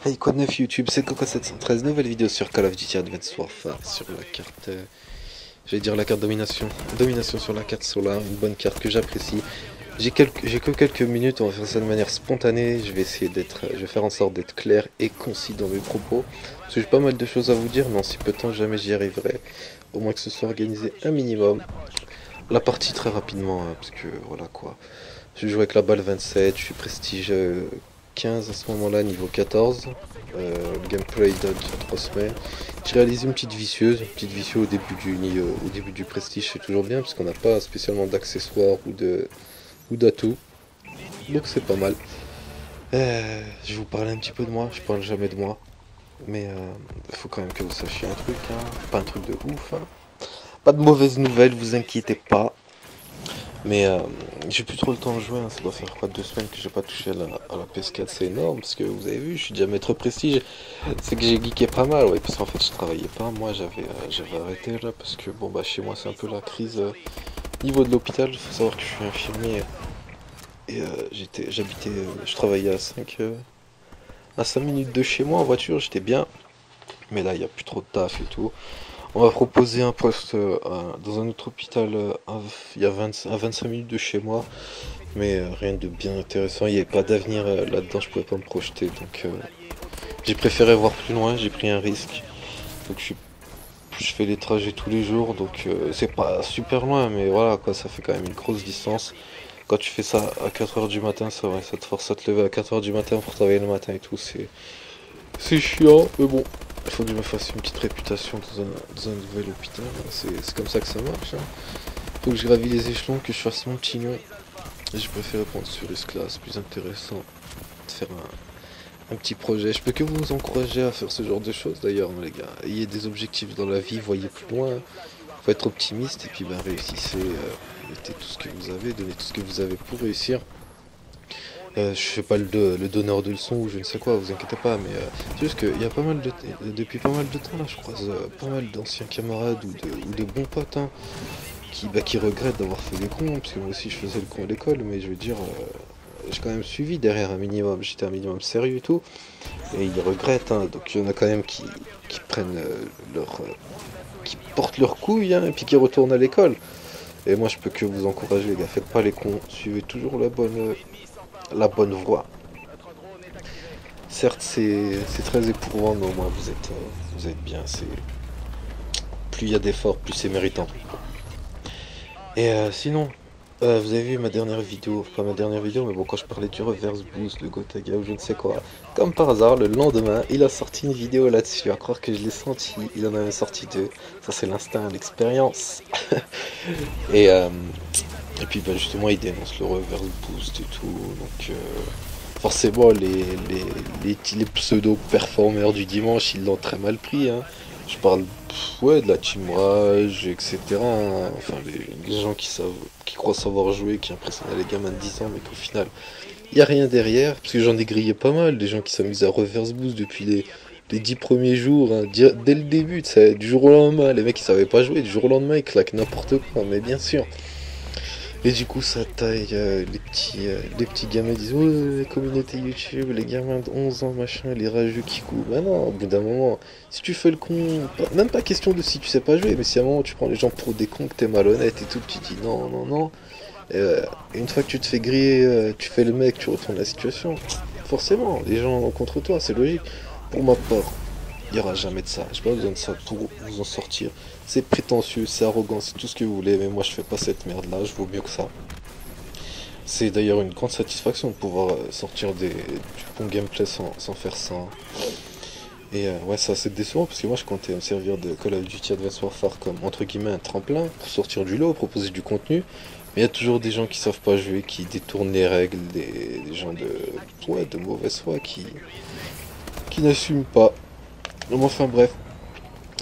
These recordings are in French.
Hey, quoi de neuf YouTube, c'est Coco713, nouvelle vidéo sur Call of Duty Advanced Warfare, sur la carte, j'allais dire la carte domination, domination sur la carte Solar, une bonne carte que j'apprécie. J'ai que quelques minutes, on va faire ça de manière spontanée, je vais essayer je vais faire en sorte d'être clair et concis dans mes propos, parce que j'ai pas mal de choses à vous dire, mais en si peu de temps jamais j'y arriverai, au moins que ce soit organisé un minimum. La partie très rapidement, hein, parce que voilà quoi. Je joue avec la balle 27, je suis prestige 15 à ce moment-là, niveau 14. Le gameplay date il y a 3 semaines. J'ai réalisé une petite vicieuse au début du prestige, c'est toujours bien, parce qu'on n'a pas spécialement d'accessoires ou d'atouts. Donc c'est pas mal. Je vais vous parler un petit peu de moi, je parle jamais de moi. Mais il faut quand même que vous sachiez un truc, hein. Pas un truc de ouf, hein. Pas de mauvaises nouvelles, vous inquiétez pas. Mais j'ai plus trop le temps de jouer, hein. Ça doit faire quoi 2 semaines que j'ai pas touché à la PS4, c'est énorme parce que vous avez vu, je suis déjà maître prestige. C'est que j'ai geeké pas mal, ouais, parce qu'en fait je travaillais pas, moi j'avais arrêté là parce que bon bah chez moi c'est un peu la crise niveau de l'hôpital. Il faut savoir que je suis infirmier et je travaillais à 5 minutes de chez moi en voiture, j'étais bien, mais là il y a plus trop de taf et tout. On m'a proposé un poste dans un autre hôpital il y a 20 à 25 minutes de chez moi. Mais rien de bien intéressant, il n'y avait pas d'avenir là-dedans, je pouvais pas me projeter. Donc j'ai préféré voir plus loin, j'ai pris un risque. Donc je fais les trajets tous les jours, donc c'est pas super loin, mais voilà quoi, ça fait quand même une grosse distance. Quand tu fais ça à 4 heures du matin, ça, ouais, ça te force à te lever à 4 heures du matin pour travailler le matin et tout, c'est chiant, mais bon. Il faut que je me fasse une petite réputation dans un nouvel hôpital, hein. C'est comme ça que ça marche, hein. Faut que je gravis les échelons, que je fasse mon petit nom. Je préfère prendre sur Escla, c'est plus intéressant de faire un petit projet. Je peux que vous encourager à faire ce genre de choses d'ailleurs, les gars. Ayez des objectifs dans la vie, voyez plus loin. Faut être optimiste et puis ben réussissez. Mettez tout ce que vous avez, donnez tout ce que vous avez pour réussir. Je fais pas le donneur de leçons ou je ne sais quoi, vous inquiétez pas, mais c'est juste qu'il y a pas mal depuis pas mal de temps là, je croise pas mal d'anciens camarades ou de bons potes, hein, qui regrettent d'avoir fait des cons, parce que moi aussi je faisais le con à l'école, mais je veux dire, j'ai quand même suivi derrière un minimum, j'étais un minimum sérieux et tout, et ils regrettent, hein, donc il y en a quand même qui prennent qui portent leurs couilles, hein, et puis qui retournent à l'école. Et moi je peux que vous encourager les gars, faites pas les cons, suivez toujours la bonne voie. Certes c'est très éprouvant, mais au moins vous êtes bien, plus il y a d'efforts, plus c'est méritant. Et sinon, vous avez vu ma dernière vidéo, pas ma dernière vidéo, mais bon, quand je parlais du reverse boost, de Gotaga ou je ne sais quoi, comme par hasard, le lendemain, il a sorti une vidéo là-dessus, à croire que je l'ai senti, il en avait sorti deux, ça c'est l'instinct, l'expérience. Et, euh, et puis bah, justement, il dénonce le reverse boost et tout, donc forcément, les pseudo-performeurs du dimanche, ils l'ont très mal pris, hein. Je parle ouais, de la team rage, etc., hein. Enfin, les gens qui croient savoir jouer, qui impressionnent les gamins de 10 ans, mais qu'au final, il n'y a rien derrière. Parce que j'en ai grillé pas mal, des gens qui s'amusent à reverse boost depuis les 10 premiers jours, hein, dès le début, du jour au lendemain. Les mecs ils savaient pas jouer, du jour au lendemain ils claquent n'importe quoi, mais bien sûr. Et du coup, ça taille, les petits gamins disent ouais, la communauté YouTube, les gamins de 11 ans, machin, les rageux qui courent. Bah non, au bout d'un moment, si tu fais le con, même pas question de si tu sais pas jouer, mais si à un moment tu prends les gens pour des cons, que t'es malhonnête et tout, tu dis non, non, non. Et une fois que tu te fais griller, tu fais le mec, tu retournes la situation. Forcément, les gens ont contre toi, c'est logique. Pour ma part, il n'y aura jamais de ça. J'ai pas besoin de ça pour vous en sortir. C'est prétentieux, c'est arrogant, c'est tout ce que vous voulez, mais moi je fais pas cette merde là, je vaux mieux que ça. C'est d'ailleurs une grande satisfaction de pouvoir sortir du bon gameplay sans faire ça, hein. Et ouais, ça c'est décevant parce que moi je comptais me servir de Call of Duty Advanced Warfare comme entre guillemets un tremplin pour sortir du lot, proposer du contenu. Mais il y a toujours des gens qui savent pas jouer, qui détournent les règles, des gens ouais, de mauvaise foi qui n'assument pas. Donc, enfin bref.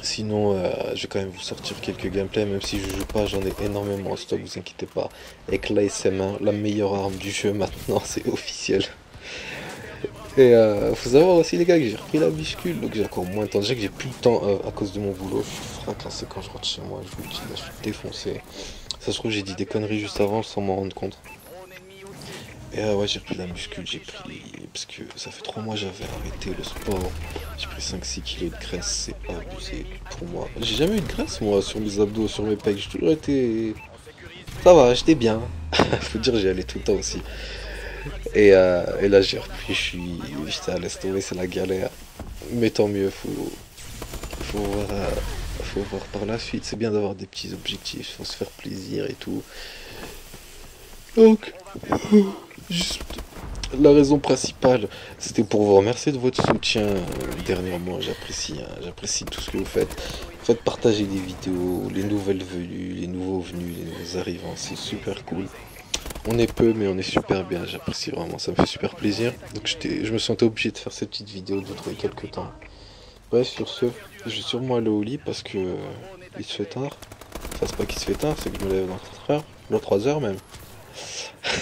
Sinon, je vais quand même vous sortir quelques gameplays, même si je joue pas, j'en ai énormément en stock, vous inquiétez pas. Avec l'ASM1, la meilleure arme du jeu maintenant, c'est officiel. Et faut savoir aussi les gars que j'ai repris la biscule, donc j'ai encore moins de temps. Déjà que j'ai plus le temps à cause de mon boulot, je suis fracassé quand je rentre chez moi, je vous le dis, là, je suis défoncé. Ça se trouve j'ai dit des conneries juste avant sans m'en rendre compte. Et ouais, j'ai pris la muscu, j'ai pris... Parce que ça fait 3 mois j'avais arrêté le sport. J'ai pris 5-6 kilos de graisse, c'est abusé pour moi. J'ai jamais eu de graisse moi sur mes abdos, sur mes pecs, j'ai toujours été... Ça va, j'étais bien. Faut dire j'y allais tout le temps aussi. Et là j'ai repris, j'étais à laisse tomber, c'est la galère. Mais tant mieux, faut voir, faut voir par la suite. C'est bien d'avoir des petits objectifs, faut se faire plaisir et tout. Donc, juste la raison principale, c'était pour vous remercier de votre soutien dernièrement. J'apprécie, hein, j'apprécie tout ce que vous faites. Faites partager les vidéos, les nouvelles venues, les nouveaux venus, les nouveaux arrivants. C'est super cool. On est peu, mais on est super bien. J'apprécie vraiment, ça me fait super plaisir. Donc je me sentais obligé de faire cette petite vidéo, de trouver quelques temps. Bref, sur ce, je vais sûrement aller au lit parce que il se fait tard. Enfin, c'est pas qu'il se fait tard, c'est que je me lève dans 4 heures, dans 3 heures même.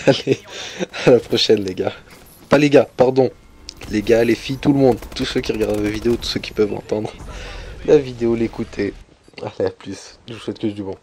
Allez, à la prochaine les gars. Pas les gars, pardon. Les gars, les filles, tout le monde. Tous ceux qui regardent la vidéo, tous ceux qui peuvent entendre la vidéo, l'écouter. Allez, à plus. Je vous souhaite que du bon.